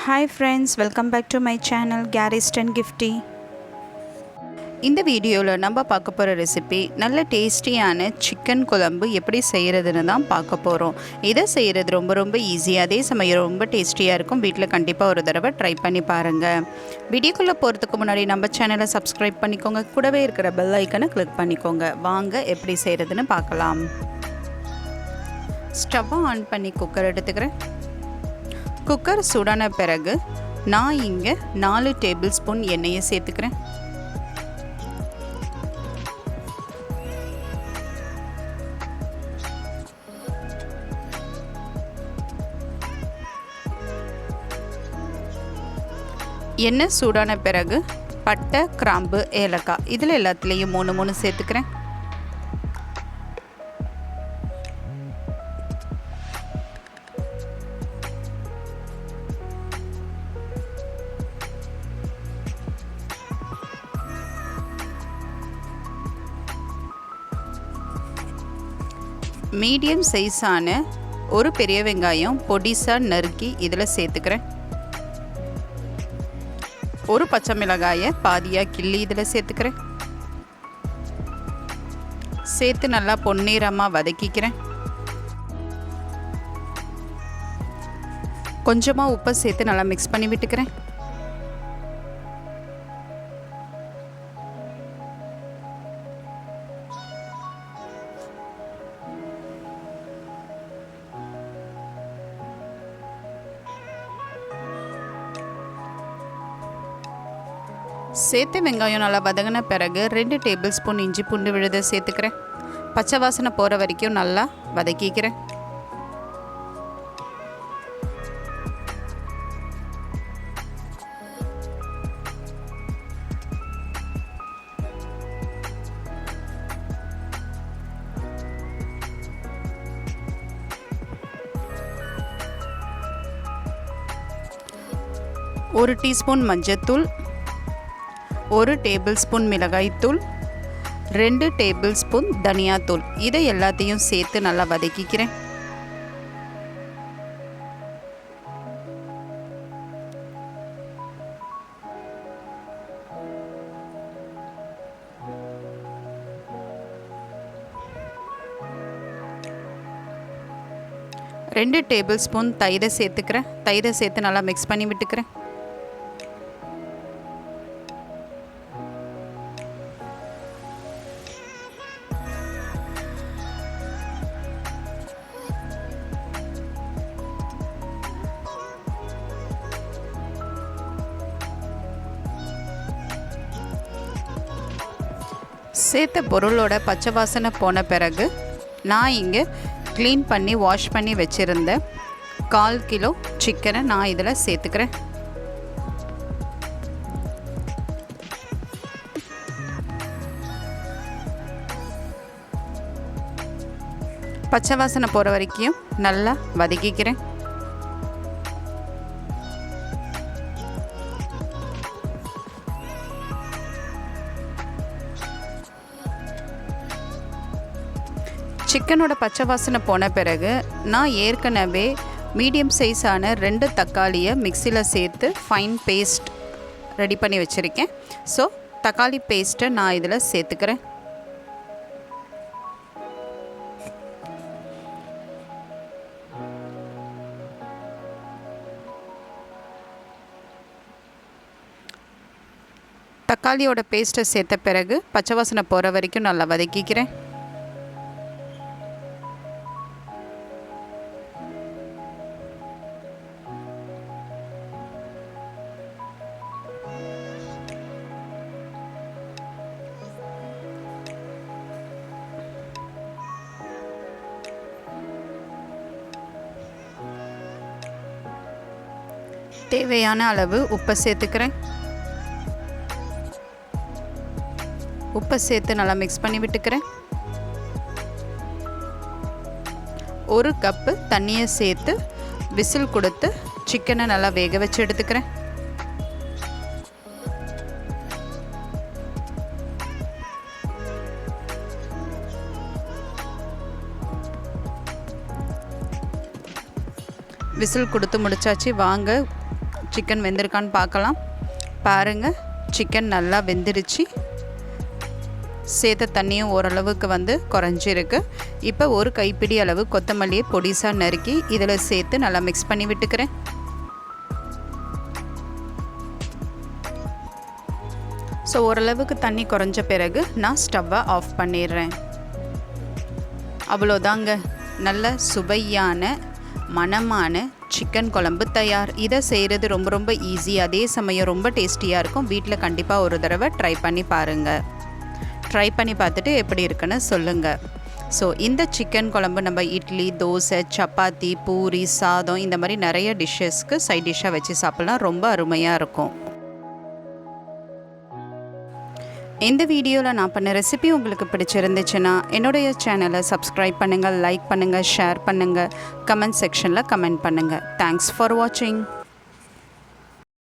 Hi friends, welcome back to my channel Garist and Gifty. இந்த வீடியோவில் நம்ம பார்க்க போகிற ரெசிபி நல்ல டேஸ்டியான சிக்கன் குழம்பு எப்படி செய்கிறதுன்னு தான் பார்க்க போகிறோம். இதை செய்கிறது ரொம்ப ஈஸியாக, அதே சமயம் ரொம்ப டேஸ்டியாக இருக்கும். வீட்டில் கண்டிப்பாக ஒரு தடவை ட்ரை பண்ணி பாருங்கள். வீடியோக்குள்ளே போகிறதுக்கு முன்னாடி நம்ம சேனலை சப்ஸ்கிரைப் பண்ணிக்கோங்க, கூடவே இருக்கிற பெல் ஐக்கனை கிளிக் பண்ணிக்கோங்க. வாங்க எப்படி செய்கிறதுன்னு பார்க்கலாம். ஸ்டவ்வை ஆன் பண்ணி குக்கர் எடுத்துக்கிறேன். குக்கர் சூடான பிறகு நான் இங்கே 4 டேபிள் ஸ்பூன் எண்ணெயை சேர்த்துக்கிறேன். எண்ணெய் சூடான பிறகு பட்டை, கிராம்பு, ஏலக்காய் இதில் எல்லாத்துலேயும் 3 சேர்த்துக்கிறேன். மீடியம் சைஸான ஒரு பெரிய வெங்காயம் பொடிசாக நறுக்கி இதில் சேர்த்துக்கிறேன். ஒரு பச்சை மிளகாயை பாதியாக கிள்ளி இதில் சேர்த்துக்கிறேன். சேர்த்து நல்லா பொன்னிறமாக வதக்கிக்கிறேன். கொஞ்சமாக உப்பை சேர்த்து நல்லா மிக்ஸ் பண்ணி விட்டுக்கிறேன். சேர்த்து வெங்காயம் நல்லா வதங்கின பிறகு 2 டேபிள் ஸ்பூன் இஞ்சி பூண்டு விழுதை சேர்த்துக்கிறேன். பச்சை வாசனை போகிற வரைக்கும் நல்லா வதக்கிக்கிறேன். ஒரு டீஸ்பூன் மஞ்சள்தூள், 1 டேபிள் ஸ்பூன் மிளகாய்த்தூள், 2 டேபிள் ஸ்பூன் தனியாத்தூள் இதை எல்லாத்தையும் சேர்த்து நல்லா வதக்கிக்கிறேன். ரெண்டு டேபிள் ஸ்பூன் தயிரை சேர்த்துக்கிறேன். தயிரை சேர்த்து நல்லா மிக்ஸ் பண்ணி விட்டுக்கிறேன். சேர்த்த பொருளோட பச்சை வாசனை போன பிறகு நான் இங்கே க்ளீன் பண்ணி வாஷ் பண்ணி வச்சுருந்த 1/4 கிலோ சிக்கனை நான் இதில் சேர்த்துக்கிறேன். பச்சை வாசனை போகிற வரைக்கும் நல்லா வதக்கிக்கிறேன். சிக்கனோட பச்சை வாசனை போன பிறகு நான் ஏற்கனவே மீடியம் சைஸான 2 தக்காளியை மிக்சியில் சேர்த்து ஃபைன் பேஸ்ட் ரெடி பண்ணி வச்சுருக்கேன். ஸோ தக்காளி பேஸ்ட்டை நான் இதில் சேர்த்துக்கிறேன். தக்காளியோட பேஸ்ட்டை சேர்த்த பிறகு பச்சை வாசனை போகிற வரைக்கும் நல்லா வதக்கிக்கிறேன். தேவையான அளவு உப்பை சேர்த்துக்கிறேன். உப்பை சேர்த்து நல்லா மிக்ஸ் பண்ணி விட்டுக்கிறேன். 1 கப்பு தண்ணியை சேர்த்து விசில் கொடுத்து சிக்கனை நல்லா வேக வச்சு எடுத்துக்கிறேன். விசில் கொடுத்து முடிச்சாச்சு. வாங்க சிக்கன் வெந்திருக்கான்னு பார்க்கலாம். பாருங்கள், சிக்கன் நல்லா வெந்துருச்சு. சேர்த்த தண்ணியும் ஓரளவுக்கு குறைஞ்சிருக்கு. இப்போ ஒரு கைப்பிடி அளவு கொத்தமல்லியை பொடிசாக நறுக்கி இதில் சேர்த்து நல்லா மிக்ஸ் பண்ணி விட்டுக்கிறேன். ஸோ ஓரளவுக்கு தண்ணி குறைஞ்ச பிறகு நான் ஸ்டவ்வை ஆஃப் பண்ணிடுறேன். அவ்வளோதாங்க, நல்ல சுவையான மணமான சிக்கன் குழம்பு தயார். இதை செய்கிறது ரொம்ப ரொம்ப ஈஸி, அதே சமயம் ரொம்ப டேஸ்டியாக இருக்கும். வீட்டில் கண்டிப்பாக ஒரு தடவை ட்ரை பண்ணி பாருங்கள். ட்ரை பண்ணி பார்த்துட்டு எப்படி இருக்குன்னு சொல்லுங்கள். ஸோ இந்த சிக்கன் குழம்பு நம்ம இட்லி, தோசை, சப்பாத்தி, பூரி, சாதம் இந்த மாதிரி நிறைய டிஷ்ஷஸ்க்கு சைட் டிஷ்ஷாக வச்சு சாப்பிட்லாம். ரொம்ப அருமையாக இருக்கும். இந்த வீடியோவில் நான் பண்ண ரெசிபி உங்களுக்கு பிடிச்சிருந்துச்சுன்னா என்னுடைய சேனலை சப்ஸ்கிரைப் பண்ணுங்கள், லைக் பண்ணுங்கள், ஷேர் பண்ணுங்கள், கமெண்ட் செக்ஷனில் கமெண்ட் பண்ணுங்கள். தேங்க்ஸ் ஃபார் வாட்சிங்.